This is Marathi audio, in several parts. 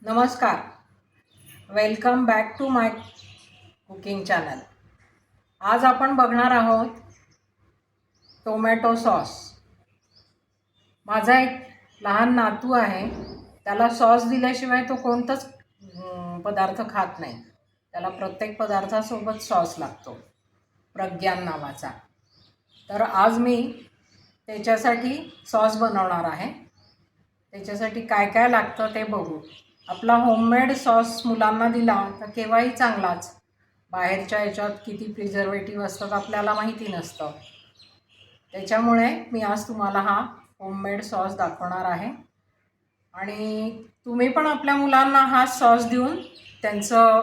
नमस्कार, welcome back to my cooking channel. आज आपण बघणार आहोत टोमॅटो सॉस. माझा एक लहान नातू आहे, त्याला सॉस दिल्याशिवाय तो कोणताच पदार्थ खात नाही. त्याला प्रत्येक पदार्थासोबत सॉस लागतो, प्रज्ञान नावाचा. तर आज मी त्याच्यासाठी सॉस बनवणार आहे. त्याच्यासाठी काय काय लागतं ते बघू. आपला होममेड सॉस मुलांना दिला तर केव्हाही चांगलाच. बाहेरच्या याच्यात किती प्रिझर्वेटिव्ह असतात आपल्याला माहिती नसतं. त्याच्यामुळे मी आज तुम्हाला हा होममेड सॉस दाखवणार आहे. आणि तुम्ही पण आपल्या मुलांना हा सॉस देऊन त्यांचं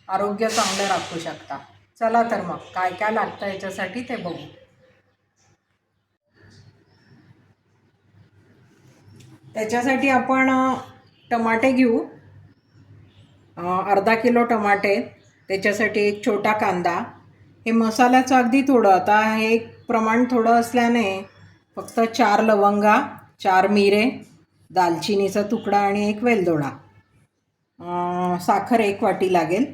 आरोग्य चांगलं राखू शकता. चला तर मग काय काय लागतं याच्यासाठी ते बघू. त्याच्यासाठी आपण टमाटे घेऊ. अर्धा किलो टमाटे, त्याच्यासाठी एक छोटा कांदा. हे मसाल्याचं अगदी थोडं, आता हे प्रमाण थोडं असल्याने फक्त 4 लवंगा, 4 मिरे, दालचिनीचा तुकडा आणि एक वेलदोडा. साखर 1 वाटी लागेल.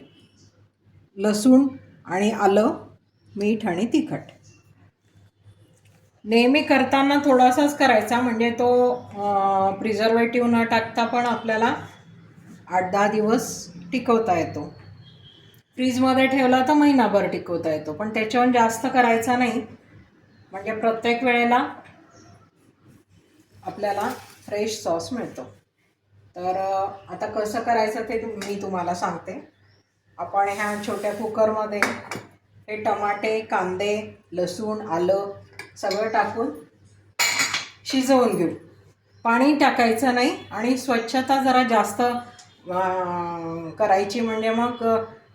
लसूण आणि आलं, मीठ आणि तिखट. नेहमी करताना थोडासाच करायचा, म्हणजे तो प्रिझर्वेटिव्ह न टाकता पण आपल्याला 8-10 दिवस टिकवता येतो. फ्रीजमध्ये ठेवला तर महिनाभर टिकवता येतो, पण त्याच्याहून जास्त करायचा नाही, म्हणजे प्रत्येक वेळेला आपल्याला फ्रेश सॉस मिळतो. तर आता कसं करायचं ते मी तुम्हाला सांगते. आपण ह्या छोट्या कुकरमध्ये हे टमाटे, कांदे, लसूण, आलं सगळं टाकून शिजवून घेऊ. पाणी टाकायचं नाही आणि स्वच्छता जरा जास्त करायची, म्हणजे मग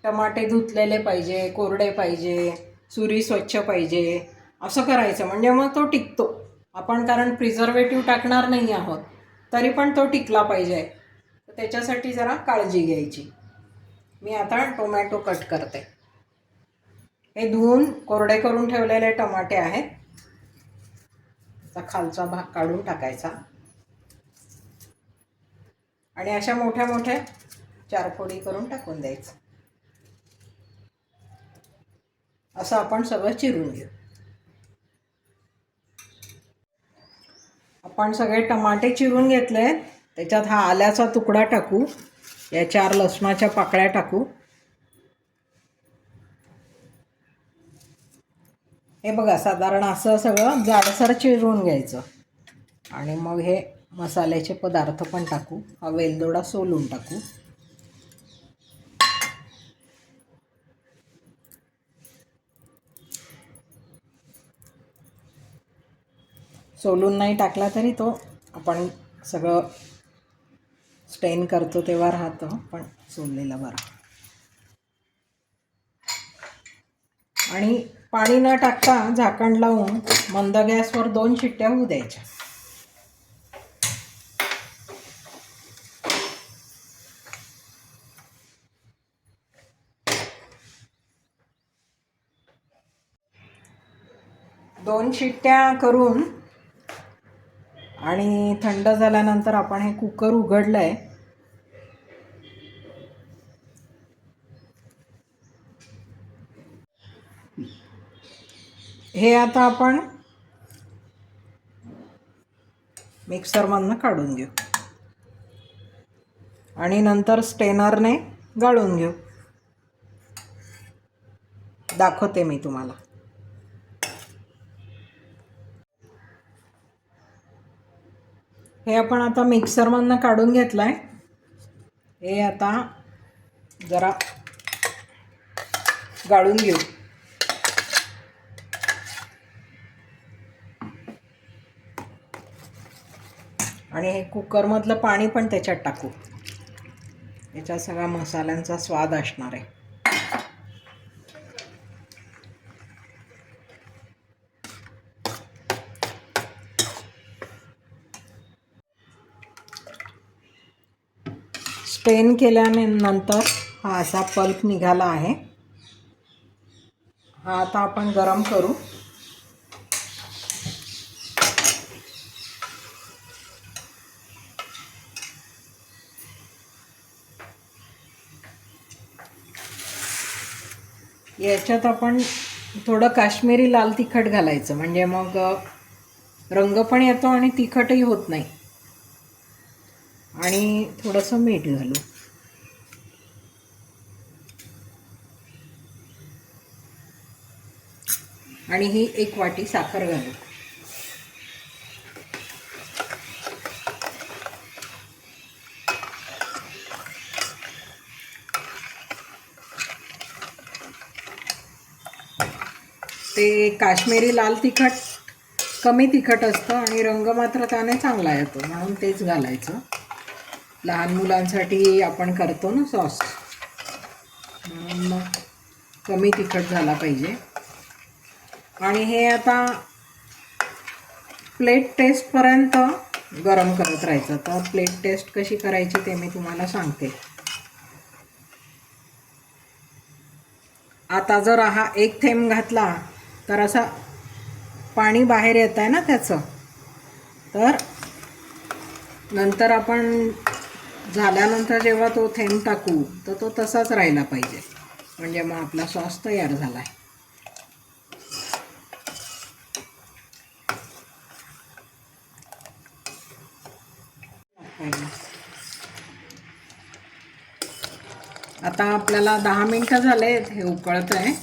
टमाटे धुतलेले पाहिजे, कोरडे पाहिजे, सुरी स्वच्छ पाहिजे, असं करायचं, म्हणजे मग तो टिकतो. आपण कारण प्रिझर्वेटिव्ह टाकणार नाही आहोत तरी पण तो टिकला पाहिजे, त्याच्यासाठी जरा काळजी घ्यायची. मी आता टोमॅटो कट करते. हे धुवून कोरडे करून ठेवलेले टमाटे आहेत. खालचा भाग काढून टाकायचा आणि अशा मोठ्या मोठ्या 4 फोडी करून टाकून द्यायचं. असं आपण सगळं चिरून घेऊ. आपण सगळे टमाटे चिरून घेतले. त्याच्यात हा आल्याचा तुकडा टाकू, या 4 लसणाच्या पाकळ्या टाकू. हे बघा, साधारण असं सगळं जाडसर चिरून घ्यायचं. आणि मग हे मसाल्याचे पदार्थ पण टाकू. हा वेलदोडा सोलून टाकू. सोलून नाही टाकला तरी तो आपण सगळं स्टेन करतो तेव्हा राहतो, पण सोललेला बरा. आणि पाणी न टाकता झाकण लावून मंद गॅसवर 2 शिट्ट्या होऊ द्यायच्या. दोन शिट्ट्या करून आणि थंड झाल्यानंतर आपण हे कुकर उघडलं आहे. हे आता आपण मिक्सरमधनं काढून घेऊ आणि नंतर स्टेनरने गाळून घेऊ. दाखवते मी तुम्हाला. हे आपण आता मिक्सरमधनं काढून घेतलं आहे. हे आता जरा गाळून घेऊ. आणि हे कुकरमधलं पाणी पण त्याच्यात टाकू. याच्यात सगळा मसाल्यांचा स्वाद असणार आहे. स्टेन केल्यानंतर हा असा पल्प निघाला आहे. हा आता आपण गरम करू. याच्यात आपण थोडं काश्मीरी लाल तिखट घालायचं, म्हणजे मग रंग पण येतो आणि तिखटही होत नाही. आणि थोडंसं मीठ घालू. आणि ही 1 वाटी साखर घालू. ते काश्मीरी लाल तिखट कमी तिखट असतं आणि रंग मात्र त्याने चांगला येतो, म्हणून तेच घालायचं. लहान मुलांसाठी आपण करतो ना सॉस, म्हणून मग कमी तिखट झाला पाहिजे. आणि हे आता प्लेट टेस्टपर्यंत गरम करत राहायचं. तर प्लेट टेस्ट कशी करायची ते मी तुम्हाला सांगते. आता जर हा 1 थेंब घातला तर असा पाणी बाहेर येत आहे ना त्याचं, तर नंतर आपण झाल्यानंतर जेव्हा तो थेंब टाकू तर तो तसाच राहिला पाहिजे, म्हणजे मग आपला सॉस तयार झाला आहे. आता आपल्याला 10 मिनटं झाले, हे उकळत आहे.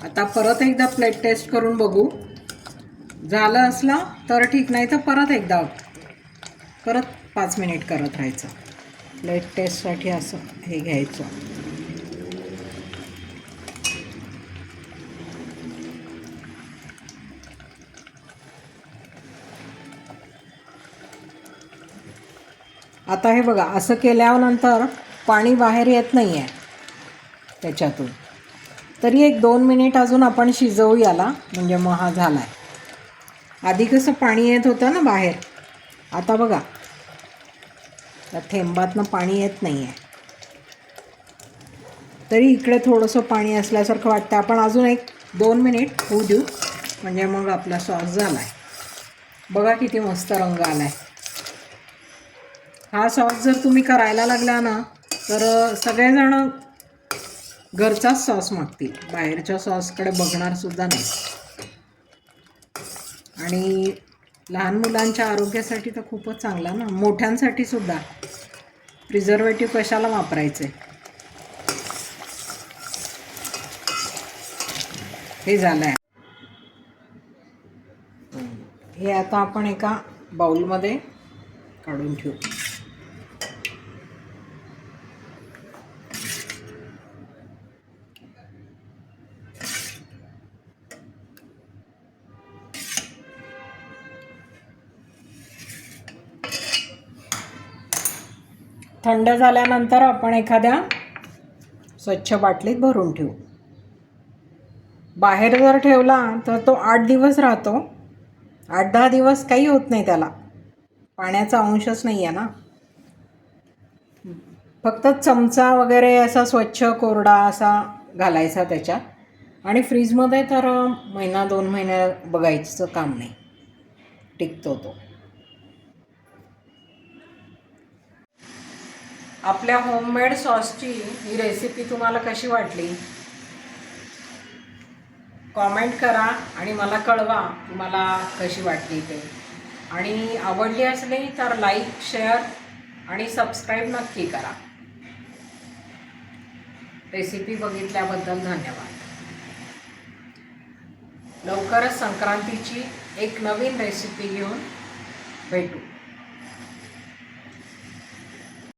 आता परत एकदा प्लेट टेस्ट करून बघू. झालं असलं तर ठीक, नाही तर परत 5 मिनिट करत राहायचं. प्लेट टेस्टसाठी असं हे घ्यायचं. आता हे बघा, असं केल्यानंतर पाणी बाहेर येत नाही आहे त्याच्यातून. तरी 1-2 मिनिट अजून आपण शिजवू याला, म्हणजे मग हा झाला आहे. आधी कसं पाणी येत होतं ना बाहेर, आता बघा त्या थेंबातनं पाणी येत नाही आहे. तरी इकडे थोडंसं पाणी असल्यासारखं वाटतं. आपण अजून 1-2 मिनिट होऊ देऊ, म्हणजे मग आपला सॉस झाला आहे. बघा किती मस्त रंग आला आहे. हा सॉस जर तुम्ही करायला लागला ना तर सगळेजण घरचाच सॉस मागतील, बाहेरच्या सॉसकडे बघणारसुद्धा नाही. आणि लहान मुलांच्या आरोग्यासाठी तर खूपच चांगला ना, मोठ्यांसाठी सुद्धा. प्रिझर्वेटिव्ह कशाला वापरायचे. हे झालं आहे. हे आता आपण एका बाउलमध्ये काढून ठेवू. थंड झाल्यानंतर आपण एखाद्या स्वच्छ बाटलीत भरून ठेवू. बाहेर जर ठेवला तर तो 8 दिवस राहतो. 8-10 दिवस काही होत नाही त्याला, पाण्याचा अंशच नाही आहे ना. फक्त चमचा वगैरे असा स्वच्छ कोरडा असा घालायचा त्याच्यात. आणि फ्रीजमध्ये तर 1-2 महिने बघायचं काम नाही, टिकतो तो. आपल्या होममेड सॉसची ही रेसिपी तुम्हाला कशी वाटली कॉमेंट करा आणि मला कळवा तुम्हाला कशी वाटली ते. आणि आवडली असली तर लाईक, शेअर आणि सबस्क्राईब नक्की करा. रेसिपी बघितल्याबद्दल धन्यवाद. लवकरच संक्रांतीची एक नवीन रेसिपी घेऊन भेटू.